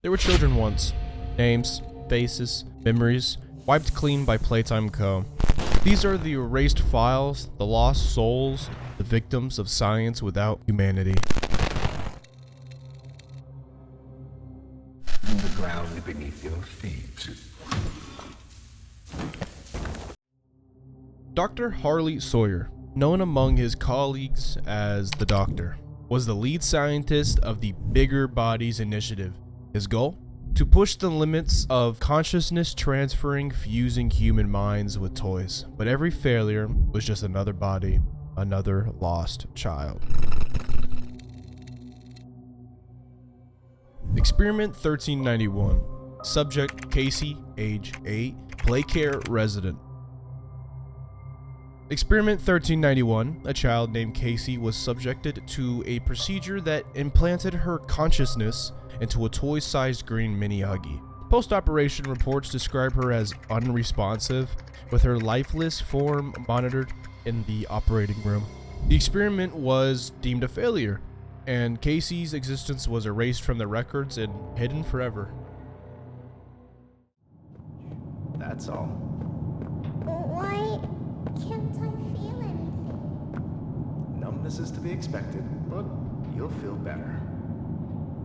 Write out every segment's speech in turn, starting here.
There were children once. Names, faces, memories, wiped clean by Playtime Co. These are the erased files, the lost souls, the victims of science without humanity. The ground beneath your feet. Dr. Harley Sawyer, known among his colleagues as the Doctor, was the lead scientist of the Bigger Bodies Initiative. His goal? To push the limits of consciousness transferring, fusing human minds with toys. But every failure was just another body, another lost child. Experiment 1391. Subject Casey, age 8, Playcare resident. Experiment 1391, a child named Casey was subjected to a procedure that implanted her consciousness into a toy-sized green Mini Huggy. Post-operation reports describe her as unresponsive, with her lifeless form monitored in the operating room. The experiment was deemed a failure, and Casey's existence was erased from the records and hidden forever. That's all. Why can't I feel anything? Numbness is to be expected, but you'll feel better.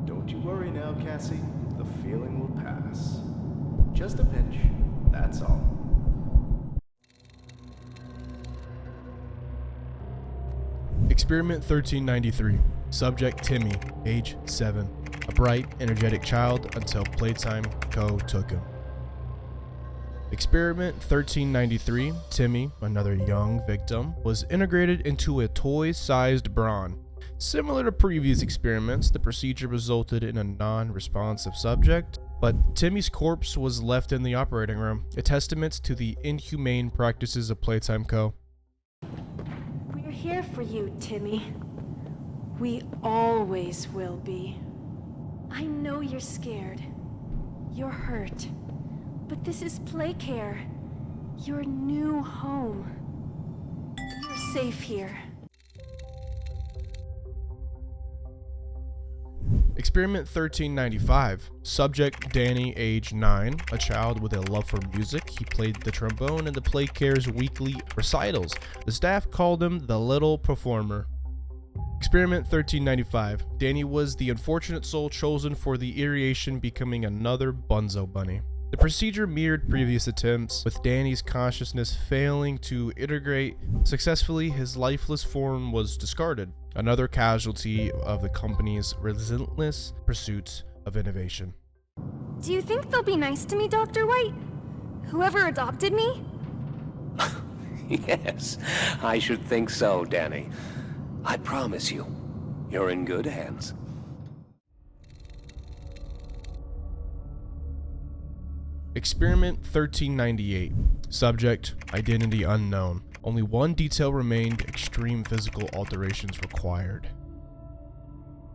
Don't you worry now, Cassie. The feeling will pass. Just a pinch, that's all. Experiment 1393. Subject Timmy, age 7. A bright, energetic child until Playtime Co. took him. Experiment 1393. Timmy, another young victim, was integrated into a toy-sized Bron. Similar to previous experiments, the procedure resulted in a non-responsive subject, but Timmy's corpse was left in the operating room, a testament to the inhumane practices of Playtime Co. We're here for you, Timmy. We always will be. I know you're scared. You're hurt. But this is Playcare. Your new home. You're safe here. Experiment 1395. Subject Danny, age 9, a child with a love for music. He played the trombone in the Playcare's weekly recitals. The staff called him the Little Performer. Experiment 1395. Danny was the unfortunate soul chosen for the irradiation, becoming another Bunzo Bunny. The procedure mirrored previous attempts, with Danny's consciousness failing to integrate successfully. His lifeless form was discarded, another casualty of the company's relentless pursuit of innovation. Do you think they'll be nice to me, Dr. White? Whoever adopted me? Yes, I should think so, Danny. I promise you, you're in good hands. Experiment 1398. Subject Identity unknown. Only one detail remained: extreme physical alterations required.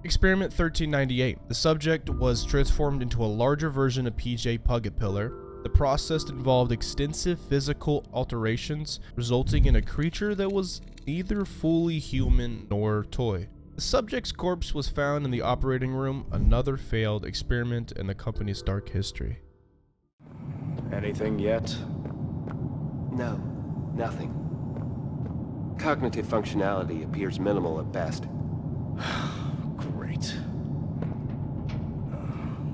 Experiment 1398. The subject was transformed into a larger version of PJ Pug-a-Pillar. The process involved extensive physical alterations, resulting in a creature that was neither fully human nor toy. The subject's corpse was found in the operating room, another failed experiment in the company's dark history. Anything yet? No, nothing. Cognitive functionality appears minimal at best. Great.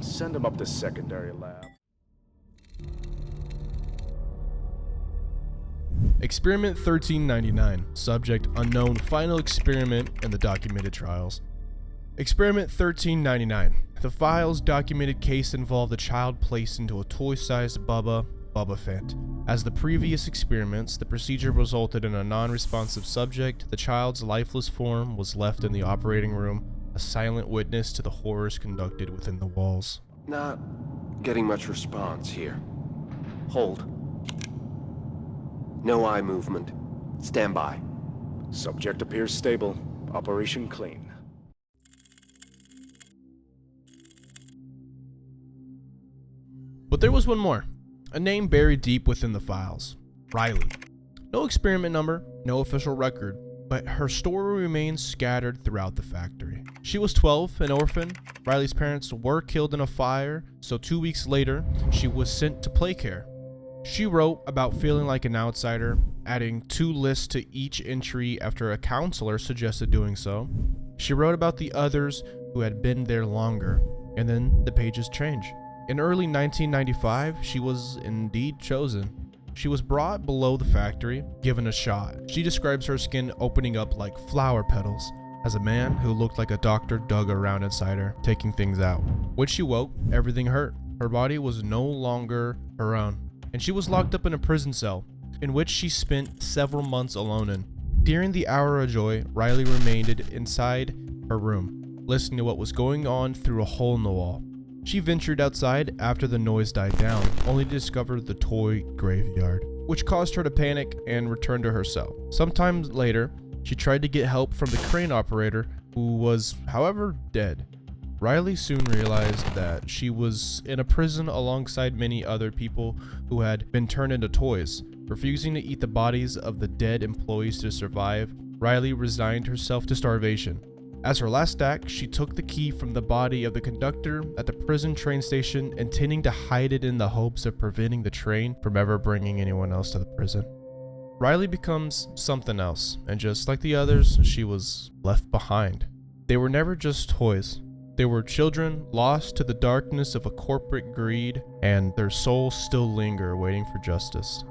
Send him up to secondary lab. Experiment 1399. Subject unknown. Final experiment in the documented trials. Experiment 1399. The files documented case involved a child placed into a toy-sized Bubba Bubbaphant. As the previous experiments, the procedure resulted in a non-responsive subject. The child's lifeless form was left in the operating room, a silent witness to the horrors conducted within the walls. Not getting much response here. Hold. No eye movement. Stand by. Subject appears stable. Operation clean. But there was one more. A name buried deep within the files. Riley. No experiment number, no official record, but her story remains scattered throughout the factory. She was 12, an orphan. Riley's parents were killed in a fire, so 2 weeks later, she was sent to play care. She wrote about feeling like an outsider, adding 2 lists to each entry after a counselor suggested doing so. She wrote about the others who had been there longer, and then the pages change. In early 1995, she was indeed chosen. She was brought below the factory, given a shot. She describes her skin opening up like flower petals as a man who looked like a doctor dug around inside her, taking things out. When she woke, everything hurt. Her body was no longer her own, and she was locked up in a prison cell, in which she spent several months alone in. During the hour of joy, Riley remained inside her room, listening to what was going on through a hole in the wall. She ventured outside after the noise died down, only to discover the toy graveyard, which caused her to panic and return to her cell. Sometime later, she tried to get help from the crane operator, who was, however, dead. Riley soon realized that she was in a prison alongside many other people who had been turned into toys. Refusing to eat the bodies of the dead employees to survive, Riley resigned herself to starvation. As her last act, she took the key from the body of the conductor at the prison train station, intending to hide it in the hopes of preventing the train from ever bringing anyone else to the prison. Riley becomes something else, and just like the others, she was left behind. They were never just toys. They were children lost to the darkness of a corporate greed, and their souls still linger waiting for justice.